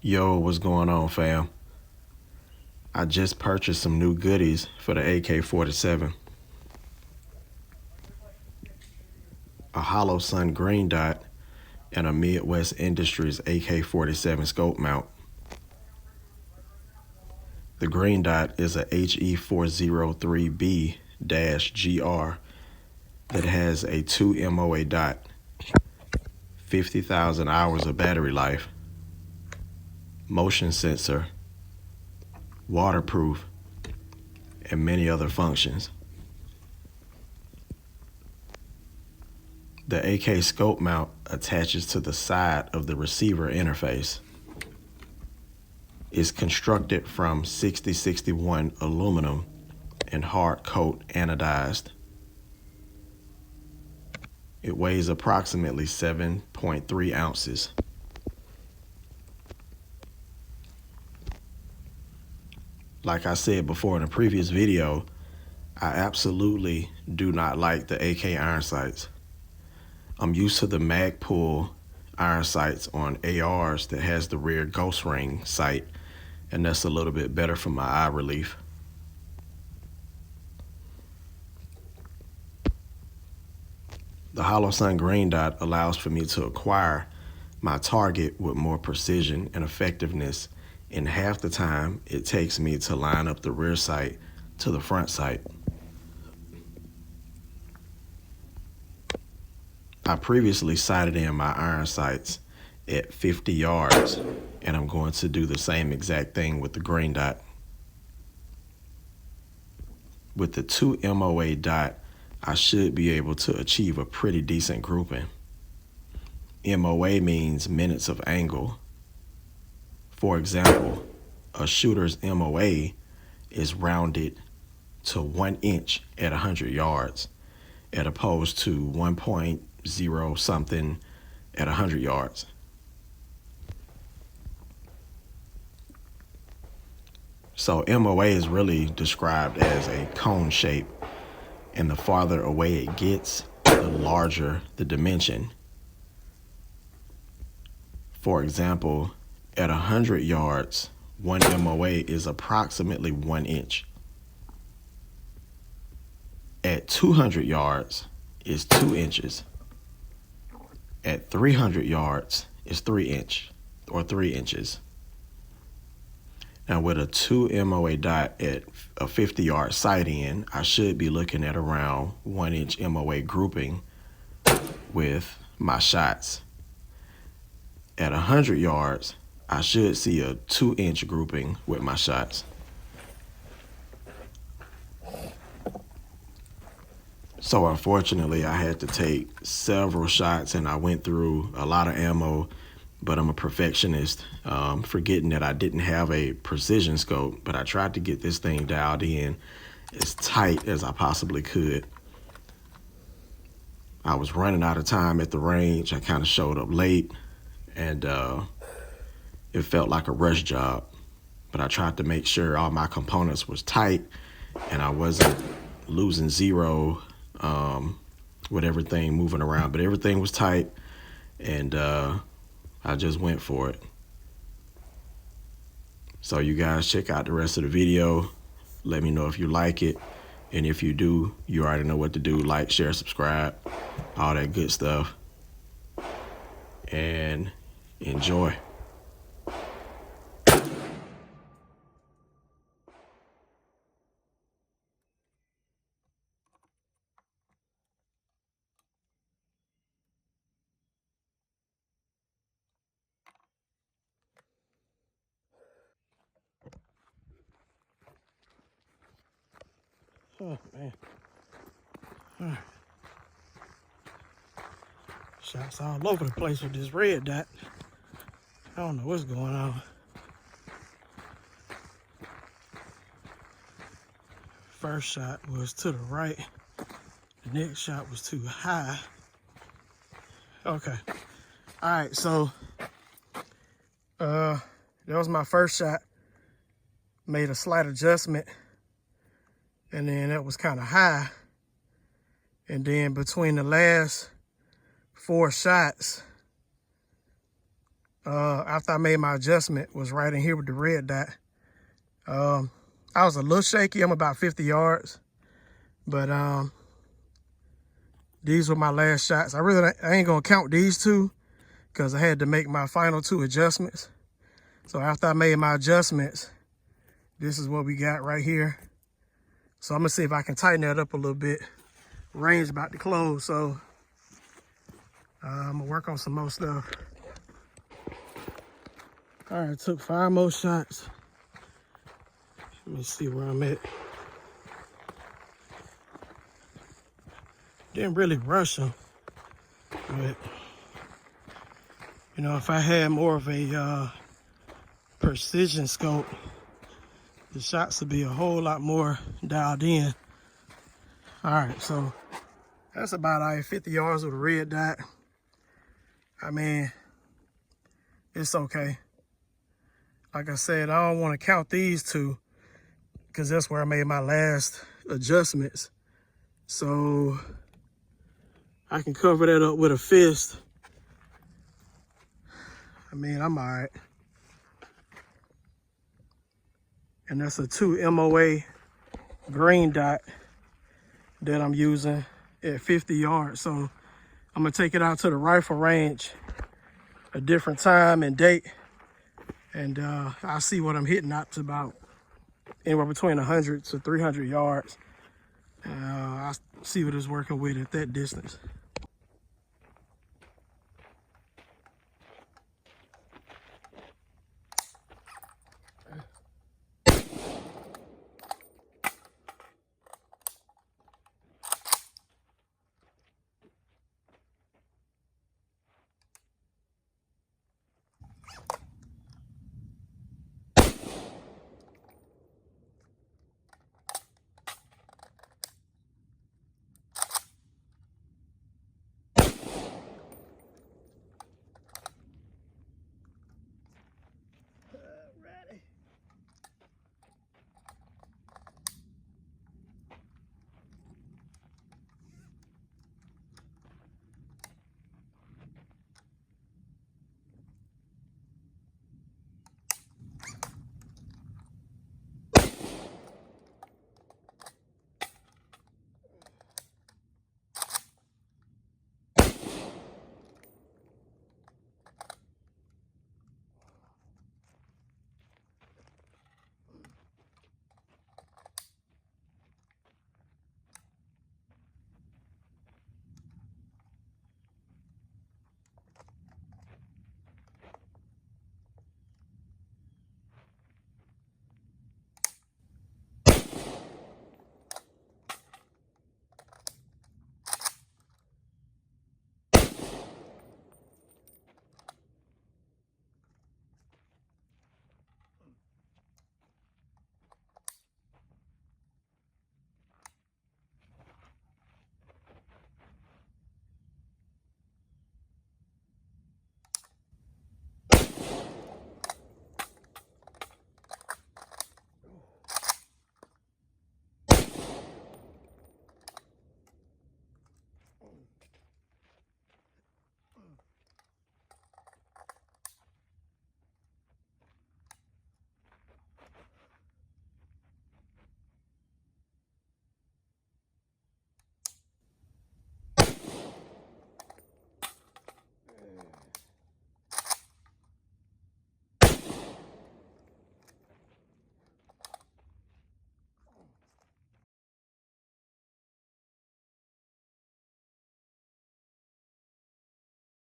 Yo, what's going on, fam? I just purchased some new goodies for the AK-47. A Holosun green dot and a Midwest Industries AK-47 scope mount. The green dot is a HE403B-GR that has a 2 MOA dot, 50,000 hours of battery life, motion sensor, waterproof, and many other functions. The AK scope mount attaches to the side of the receiver interface. It's constructed from 6061 aluminum and hard coat anodized. It weighs approximately 7.3 ounces. Like I said before in a previous video, I absolutely do not like the AK iron sights. I'm used to the Magpul iron sights on ARs that has the rear ghost ring sight, and that's a little bit better for my eye relief. The Holosun green dot allows for me to acquire my target with more precision and effectiveness in half the time it takes me to line up the rear sight to the front sight. I previously sighted in my iron sights at 50 yards, and I'm going to do the same exact thing with the green dot. With the 2 MOA dot, I should be able to achieve a pretty decent grouping. MOA means minutes of angle. For example, a shooter's MOA is rounded to 1 inch at 100 yards, as opposed to 1.0 something at 100 yards. So MOA is really described as a cone shape, and the farther away it gets, the larger the dimension. For example, at 100 yards, 1 MOA is approximately 1 inch. At 200 yards is 2 inches. At 300 yards is 3 inches. Now with a 2 MOA dot at a 50-yard sight in, I should be looking at around 1 inch MOA grouping with my shots. At 100 yards, I should see a 2 inch grouping with my shots. So unfortunately, I had to take several shots and I went through a lot of ammo, but I'm a perfectionist, forgetting that I didn't have a precision scope, but I tried to get this thing dialed in as tight as I possibly could. I was running out of time at the range. I kind of showed up late, and it felt like a rush job, but I tried to make sure all my components was tight and I wasn't losing zero with everything moving around, but everything was tight, and I just went for it. So you guys check out the rest of the video. Let me know if you like it, and if you do, you already know what to do. Like, share, subscribe, all that good stuff, and enjoy. Oh, man. All right. Shots all over the place with this red dot. I don't know what's going on. First shot was to the right. The next shot was too high. Okay. All right, so that was my first shot. Made a slight adjustment, and then that was kind of high. And then between the last 4 shots, after I made my adjustment, was right in here with the red dot. I was a little shaky. I'm about 50 yards, but these were my last shots. I ain't gonna count these two because I had to make my final 2 adjustments. So after I made my adjustments, this is what we got right here. So I'm gonna see if I can tighten that up a little bit. Rain's about to close, so I'm gonna work on some more stuff. All right, took 5 more shots. Let me see where I'm at. Didn't really rush them, but you know, if I had more of a precision scope, the shots would be a whole lot more dialed in. All right, so that's about 50 yards with a red dot. I mean, it's okay. Like I said, I don't want to count these two because that's where I made my last adjustments. So I can cover that up with a fist. I mean, I'm all right. And that's a 2 MOA green dot that I'm using at 50 yards. So I'm gonna take it out to the rifle range a different time and date. And I'll see what I'm hitting out to about anywhere between 100 to 300 yards. I'll see what it's working with at that distance.